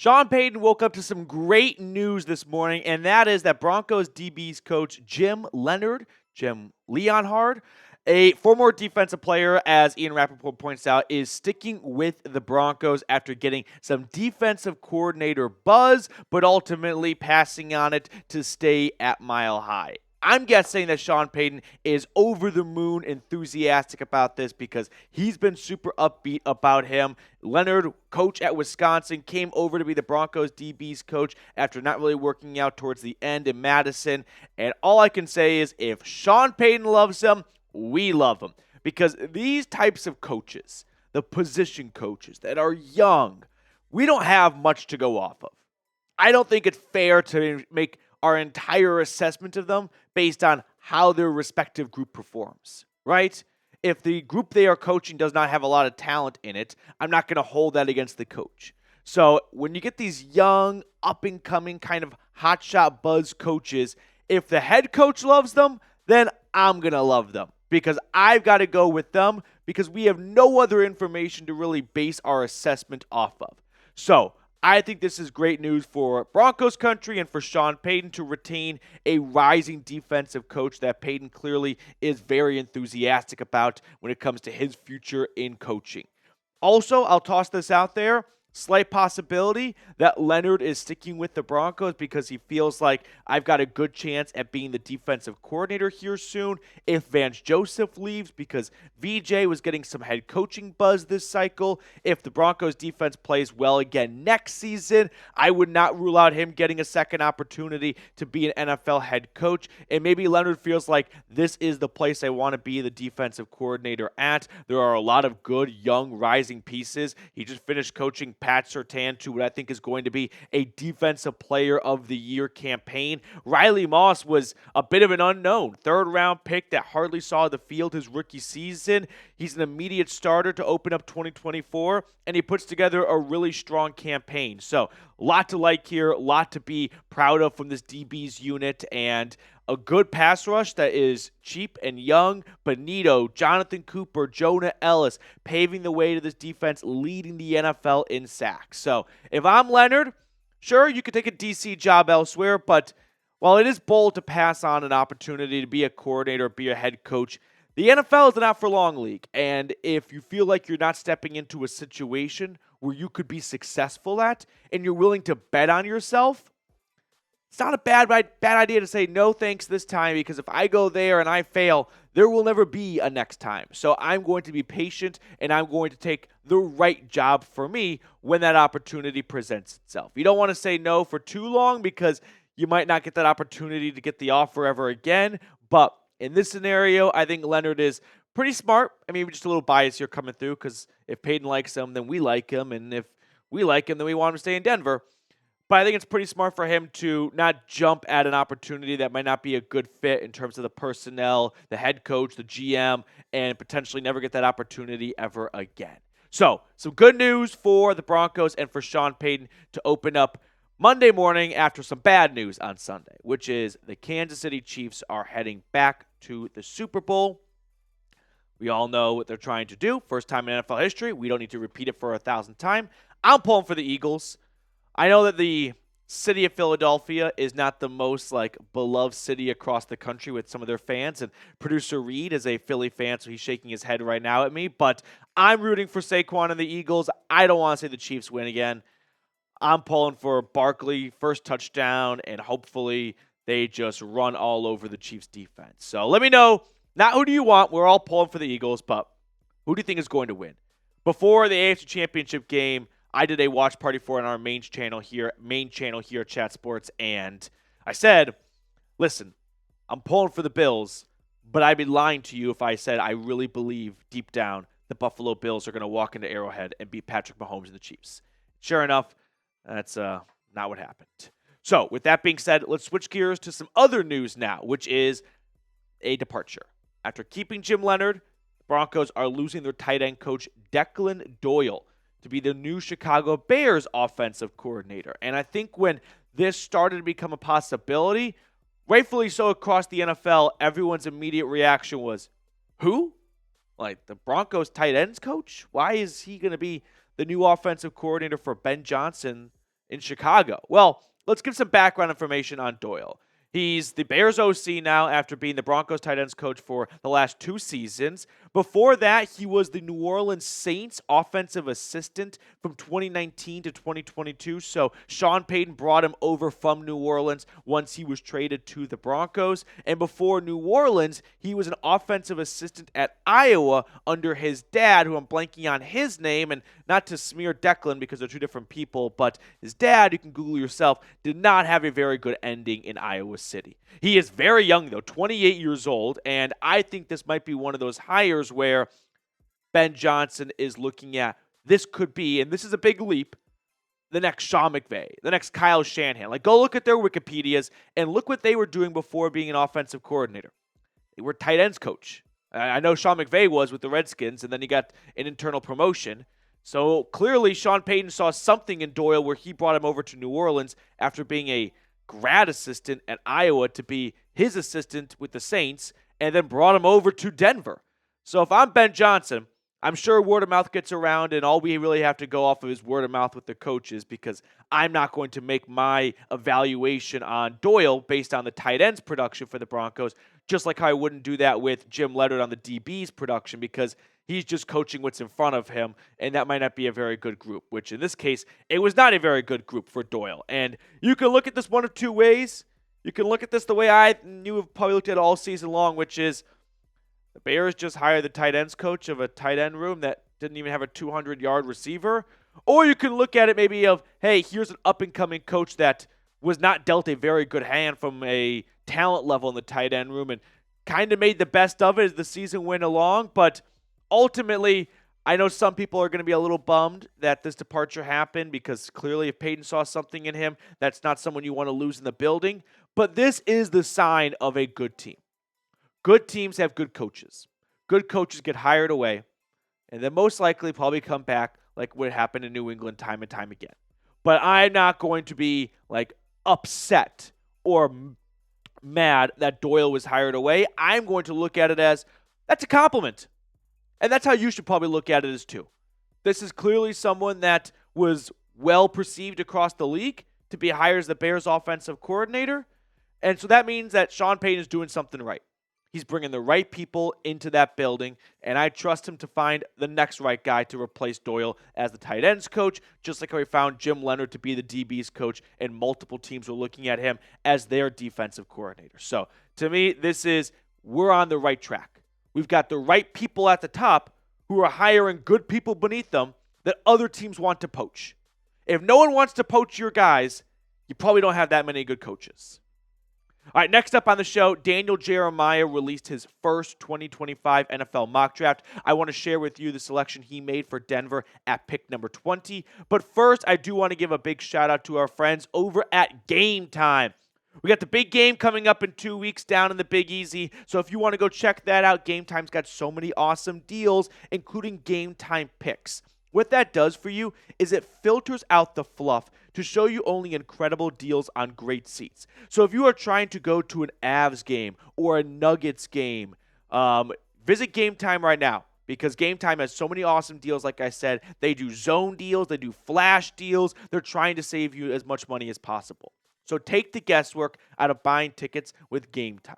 Sean Payton woke up to some great news this morning, and that is that Broncos DBs coach Jim Leonhard, a former defensive player, as Ian Rappaport points out, is sticking with the Broncos after getting some defensive coordinator buzz, but ultimately passing on it to stay at Mile High. I'm guessing that Sean Payton is over the moon enthusiastic about this because he's been super upbeat about him. Leonhard, coach at Wisconsin, came over to be the Broncos DB's coach after not really working out towards the end in Madison. And all I can say is if Sean Payton loves him, we love him. Because these types of coaches, the position coaches that are young, we don't have much to go off of. I don't think it's fair to make our entire assessment of them based on how their respective group performs, right? If the group they are coaching does not have a lot of talent in it, I'm not going to hold that against the coach. So when you get these young, up-and-coming kind of hotshot buzz coaches, if the head coach loves them, then I'm going to love them because I've got to go with them because we have no other information to really base our assessment off of. So I think this is great news for Broncos country and for Sean Payton to retain a rising defensive coach that Payton clearly is very enthusiastic about when it comes to his future in coaching. Also, I'll toss this out there. Slight possibility that Leonhard is sticking with the Broncos because he feels like I've got a good chance at being the defensive coordinator here soon if Vance Joseph leaves because VJ was getting some head coaching buzz this cycle. If the Broncos defense plays well again next season, I would not rule out him getting a second opportunity to be an NFL head coach. And maybe Leonhard feels like this is the place I want to be the defensive coordinator at. There are a lot of good, young, rising pieces. He just finished coaching Patrick Surtain II, what I think is going to be a Defensive Player of the Year campaign. Riley Moss was a bit of an unknown, third-round pick that hardly saw the field his rookie season. He's an immediate starter to open up 2024, and he puts together a really strong campaign. So, a lot to like here, a lot to be proud of from this DB's unit, and a good pass rush that is cheap and young. Benito, Jonathan Cooper, Jonah Ellis paving the way to this defense, leading the NFL in sacks. So if I'm Leonhard, sure, you could take a DC job elsewhere, but while it is bold to pass on an opportunity to be a coordinator, be a head coach, the NFL is an out-for-long league. And if you feel like you're not stepping into a situation where you could be successful at and you're willing to bet on yourself, it's not a bad idea to say no thanks this time because if I go there and I fail, there will never be a next time. So I'm going to be patient and I'm going to take the right job for me when that opportunity presents itself. You don't want to say no for too long because you might not get that opportunity to get the offer ever again. But in this scenario, I think Leonhard is pretty smart. I mean, just a little bias here coming through because if Payton likes him, then we like him. And if we like him, then we want him to stay in Denver. But I think it's pretty smart for him to not jump at an opportunity that might not be a good fit in terms of the personnel, the head coach, the GM, and potentially never get that opportunity ever again. So, some good news for the Broncos and for Sean Payton to open up Monday morning after some bad news on Sunday, which is the Kansas City Chiefs are heading back to the Super Bowl. We all know what they're trying to do. First time in NFL history. We don't need to repeat it for 1,000th time. I'm pulling for the Eagles. I know that the city of Philadelphia is not the most beloved city across the country with some of their fans, and producer Reed is a Philly fan, so he's shaking his head right now at me, but I'm rooting for Saquon and the Eagles. I don't want to say the Chiefs win again. I'm pulling for Barkley, first touchdown, and hopefully they just run all over the Chiefs defense. So let me know, not who do you want, we're all pulling for the Eagles, but who do you think is going to win? Before the AFC Championship game, I did a watch party for it on our main channel here at Chat Sports, and I said, listen, I'm pulling for the Bills, but I'd be lying to you if I said I really believe deep down the Buffalo Bills are going to walk into Arrowhead and beat Patrick Mahomes and the Chiefs. Sure enough, that's not what happened. So, with that being said, let's switch gears to some other news now, which is a departure. After keeping Jim Leonhard, the Broncos are losing their tight end coach, Declan Doyle, to be the new Chicago Bears offensive coordinator. And I think when this started to become a possibility, rightfully so across the NFL, everyone's immediate reaction was, who? Like the Broncos tight ends coach? Why is he going to be the new offensive coordinator for Ben Johnson in Chicago? Well, let's give some background information on Doyle. He's the Bears OC now after being the Broncos tight ends coach for the last 2 seasons. Before that, he was the New Orleans Saints offensive assistant from 2019 to 2022. So Sean Payton brought him over from New Orleans once he was traded to the Broncos. And before New Orleans, he was an offensive assistant at Iowa under his dad, who I'm blanking on his name, and not to smear Declan because they're 2 different people, but his dad, you can Google yourself, did not have a very good ending in Iowa City. He is very young, though, 28 years old, and I think this might be one of those hires where Ben Johnson is looking at this could be, and this is a big leap, the next Sean McVay, the next Kyle Shanahan. Like, go look at their Wikipedias and look what they were doing before being an offensive coordinator. They were tight ends coach. I know Sean McVay was with the Redskins, and then he got an internal promotion. So clearly Sean Payton saw something in Doyle where he brought him over to New Orleans after being a grad assistant at Iowa to be his assistant with the Saints, and then brought him over to Denver. So if I'm Ben Johnson, I'm sure word of mouth gets around, and all we really have to go off of is word of mouth with the coaches, because I'm not going to make my evaluation on Doyle based on the tight ends production for the Broncos, just like how I wouldn't do that with Jim Leonhard on the DB's production, because he's just coaching what's in front of him, and that might not be a very good group, which in this case, it was not a very good group for Doyle. And you can look at this one of 2 ways. You can look at this the way you have probably looked at it all season long, which is the Bears just hired the tight ends coach of a tight end room that didn't even have a 200-yard receiver. Or you can look at it maybe of, hey, here's an up-and-coming coach that was not dealt a very good hand from a talent level in the tight end room and kind of made the best of it as the season went along. But ultimately, I know some people are going to be a little bummed that this departure happened, because clearly if Payton saw something in him, that's not someone you want to lose in the building. But this is the sign of a good team. Good teams have good coaches. Good coaches get hired away, and then most likely probably come back like what happened in New England time and time again. But I'm not going to be like upset or mad that Doyle was hired away. I'm going to look at it as that's a compliment. And that's how you should probably look at it as too. This is clearly someone that was well perceived across the league to be hired as the Bears offensive coordinator. And so that means that Sean Payton is doing something right. He's bringing the right people into that building, and I trust him to find the next right guy to replace Doyle as the tight ends coach, just like how he found Jim Leonhard to be the DB's coach, and multiple teams were looking at him as their defensive coordinator. So to me, we're on the right track. We've got the right people at the top who are hiring good people beneath them that other teams want to poach. If no one wants to poach your guys, you probably don't have that many good coaches. All right, next up on the show, Daniel Jeremiah released his first 2025 NFL mock draft. I want to share with you the selection he made for Denver at pick number 20. But first, I do want to give a big shout out to our friends over at Game Time. We got the big game coming up in 2 weeks down in the Big Easy. So if you want to go check that out, Game Time's got so many awesome deals, including Game Time picks. What that does for you is it filters out the fluff to show you only incredible deals on great seats. So if you are trying to go to an Avs game or a Nuggets game, visit Game Time right now, because Game Time has so many awesome deals. Like I said, they do zone deals, they do flash deals. They're trying to save you as much money as possible. So take the guesswork out of buying tickets with Game Time.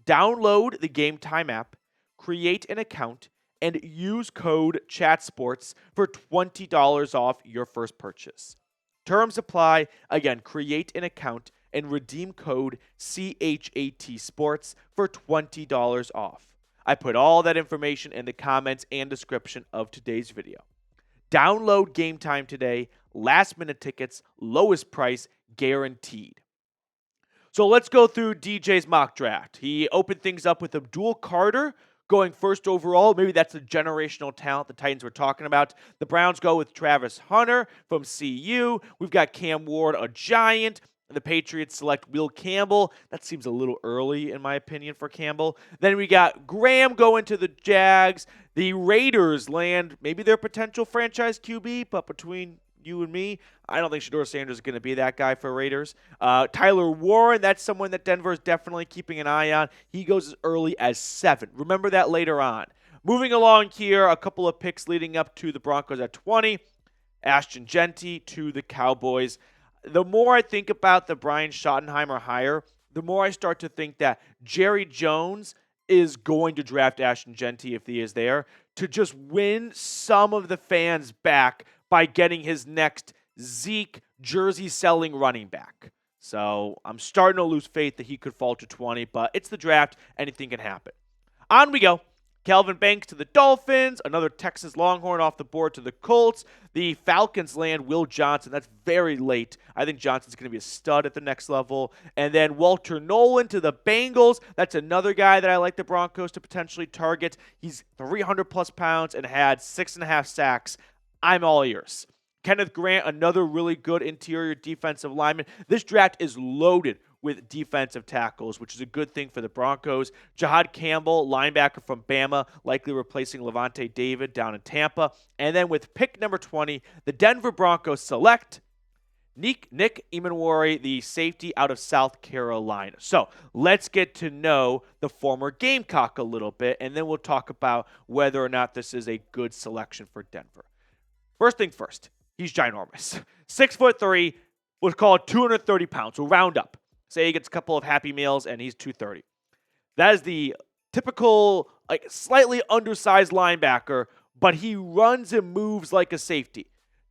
Download the Game Time app, create an account, and use code CHATSPORTS for $20 off your first purchase. Terms apply. Again, create an account and redeem code CHATSPORTS for $20 off. I put all that information in the comments and description of today's video. Download Game Time today. Last minute tickets, lowest price guaranteed. So let's go through DJ's mock draft. He opened things up with Abdul Carter going first overall. Maybe that's the generational talent the Titans were talking about. The Browns go with Travis Hunter from CU. We've got Cam Ward, a Giant. The Patriots select Will Campbell. That seems a little early, in my opinion, for Campbell. Then we got Graham going to the Jags. The Raiders land maybe their potential franchise QB, but between you and me, I don't think Shedeur Sanders is going to be that guy for Raiders. Tyler Warren, that's someone that Denver is definitely keeping an eye on. He goes as early as 7. Remember that later on. Moving along here, a couple of picks leading up to the Broncos at 20. Ashton Jeanty to the Cowboys. The more I think about the Brian Schottenheimer hire, the more I start to think that Jerry Jones is going to draft Ashton Genty if he is there to just win some of the fans back by getting his next Zeke jersey selling running back. So I'm starting to lose faith that he could fall to 20, but it's the draft. Anything can happen. On we go. Kelvin Banks to the Dolphins. Another Texas Longhorn off the board to the Colts. The Falcons land Will Johnson. That's very late. I think Johnson's going to be a stud at the next level. And then Walter Nolan to the Bengals. That's another guy that I like the Broncos to potentially target. He's 300-plus pounds and had 6.5 sacks. I'm all ears. Kenneth Grant, another really good interior defensive lineman. This draft is loaded with defensive tackles, which is a good thing for the Broncos. Jahad Campbell, linebacker from Bama, likely replacing Levante David down in Tampa. And then with pick number 20, the Denver Broncos select Nick Emanwari, the safety out of South Carolina. So let's get to know the former Gamecock a little bit, and then we'll talk about whether or not this is a good selection for Denver. First thing first, he's ginormous. 6'3", we'll call it 230 pounds. We'll round up. Say he gets a couple of Happy Meals and he's 230. That is the typical, slightly undersized linebacker, but he runs and moves like a safety.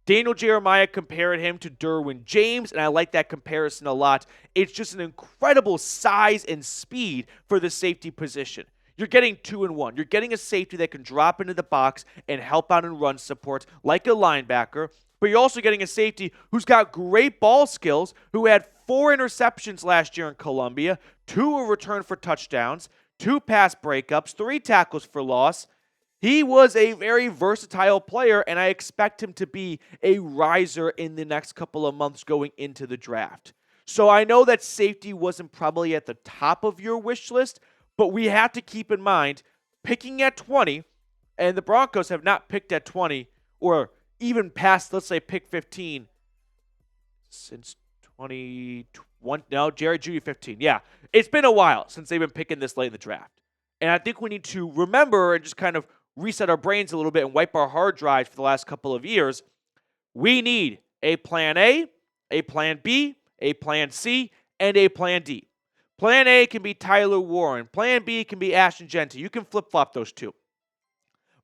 Daniel Jeremiah compared him to Derwin James, and I like that comparison a lot. It's just an incredible size and speed for the safety position. You're getting 2-in-1. You're getting a safety that can drop into the box and help out in run support like a linebacker, but you're also getting a safety who's got great ball skills, who had 4 interceptions last year in Columbia, 2 were returned for touchdowns, 2 pass breakups, 3 tackles for loss. He was a very versatile player, and I expect him to be a riser in the next couple of months going into the draft. So I know that safety wasn't probably at the top of your wish list, but we have to keep in mind, picking at 20, and the Broncos have not picked at 20, or even past, let's say, pick 15, since 2020, no, Jerry Jeudy 15. Yeah, it's been a while since they've been picking this late in the draft. And I think we need to remember and just kind of reset our brains a little bit and wipe our hard drives for the last couple of years. We need a plan A, a plan B, a plan C, and a plan D. Plan A can be Tyler Warren. Plan B can be Ashton Genty. You can flip-flop those two.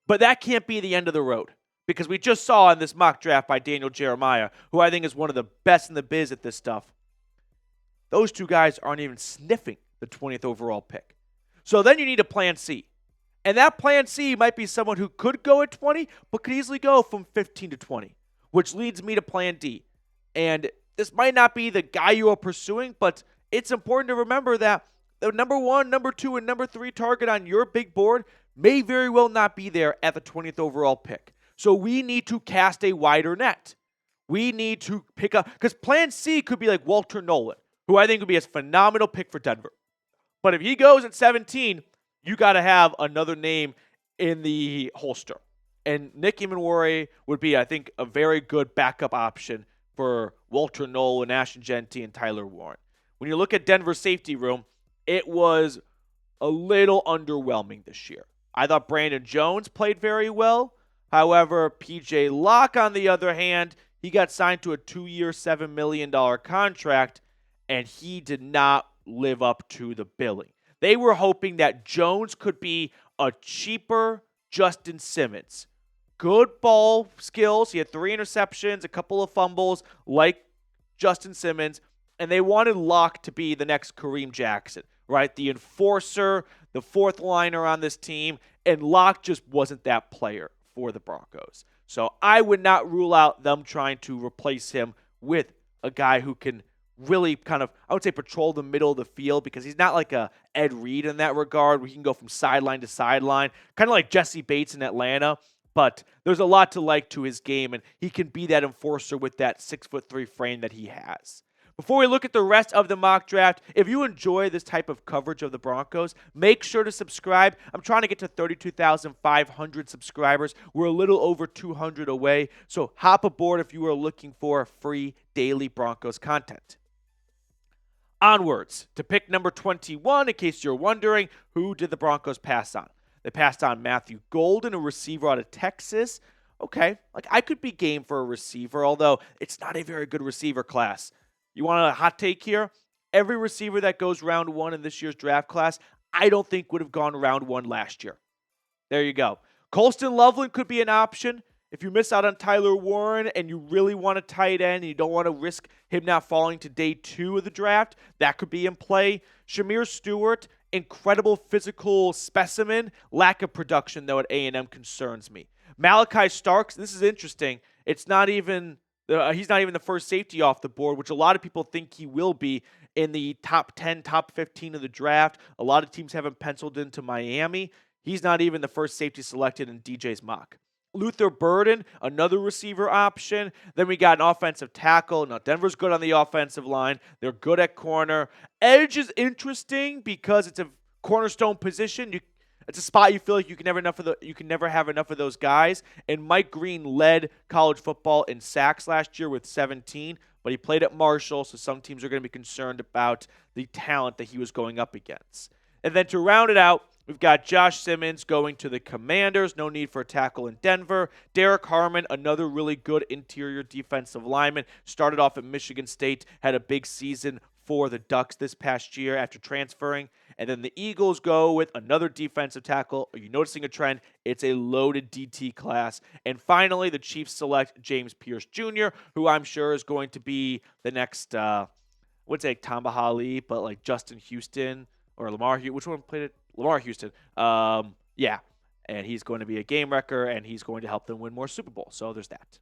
But that can't be the end of the road, because we just saw in this mock draft by Daniel Jeremiah, who I think is one of the best in the biz at this stuff, those two guys aren't even sniffing the 20th overall pick. So then you need a plan C. And that plan C might be someone who could go at 20, but could easily go from 15 to 20, which leads me to plan D. And this might not be the guy you are pursuing, but it's important to remember that the number 1, number 2, and number 3 target on your big board may very well not be there at the 20th overall pick. So we need to cast a wider net. We need to pick up, because plan C could be like Walter Nolan, who I think would be a phenomenal pick for Denver. But if he goes at 17, you got to have another name in the holster. And Nick Emanwari would be, I think, a very good backup option for Walter Nolan, Ashton Genty, and Tyler Warren. When you look at Denver's safety room, it was a little underwhelming this year. I thought Brandon Jones played very well. However, P.J. Locke, on the other hand, he got signed to a 2-year, $7 million contract, and he did not live up to the billing. They were hoping that Jones could be a cheaper Justin Simmons. Good ball skills. He had 3 interceptions, a couple of fumbles, like Justin Simmons, and they wanted Locke to be the next Kareem Jackson, right? The enforcer, the fourth liner on this team, and Locke just wasn't that player for the Broncos. So I would not rule out them trying to replace him with a guy who can really kind of, I would say, patrol the middle of the field, because he's not like a Ed Reed in that regard, where he can go from sideline to sideline, kind of like Jesse Bates in Atlanta. But there's a lot to like to his game, and he can be that enforcer with that 6'3" frame that he has. Before we look at the rest of the mock draft, if you enjoy this type of coverage of the Broncos, make sure to subscribe. I'm trying to get to 32,500 subscribers. We're a little over 200 away, so hop aboard if you are looking for free daily Broncos content. Onwards to pick number 21, in case you're wondering, who did the Broncos pass on? They passed on Matthew Golden, a receiver out of Texas. Okay, like I could be game for a receiver, although it's not a very good receiver class. You want a hot take here? Every receiver that goes round 1 in this year's draft class, I don't think would have gone round 1 last year. There you go. Colston Loveland could be an option. If you miss out on Tyler Warren and you really want a tight end and you don't want to risk him not falling to day 2 of the draft, that could be in play. Shamir Stewart, incredible physical specimen. Lack of production, though, at A&M concerns me. Malachi Starks, this is interesting. It's not even he's not even the first safety off the board, which a lot of people think he will be in the top 10, top 15 of the draft. A lot of teams have him penciled into Miami. He's not even the first safety selected in DJ's mock. Luther Burden, another receiver option. Then we got an offensive tackle. Now, Denver's good on the offensive line. They're good at corner. Edge is interesting because it's a cornerstone position. It's a spot you feel like you can never have enough of those guys. And Mike Green led college football in sacks last year with 17, but he played at Marshall, so some teams are going to be concerned about the talent that he was going up against. And then to round it out, we've got Josh Simmons going to the Commanders. No need for a tackle in Denver. Derek Harmon, another really good interior defensive lineman. Started off at Michigan State, had a big season for the Ducks this past year after transferring. And then the Eagles go with another defensive tackle. Are you noticing a trend? It's a loaded DT class. And finally, the Chiefs select James Pierce Jr., who I'm sure is going to be the next, I would say Tamba Hali, but like Justin Houston or Lamar Houston. Which one played it? Lamar Houston. Yeah. And he's going to be a game wrecker, and he's going to help them win more Super Bowls. So there's that.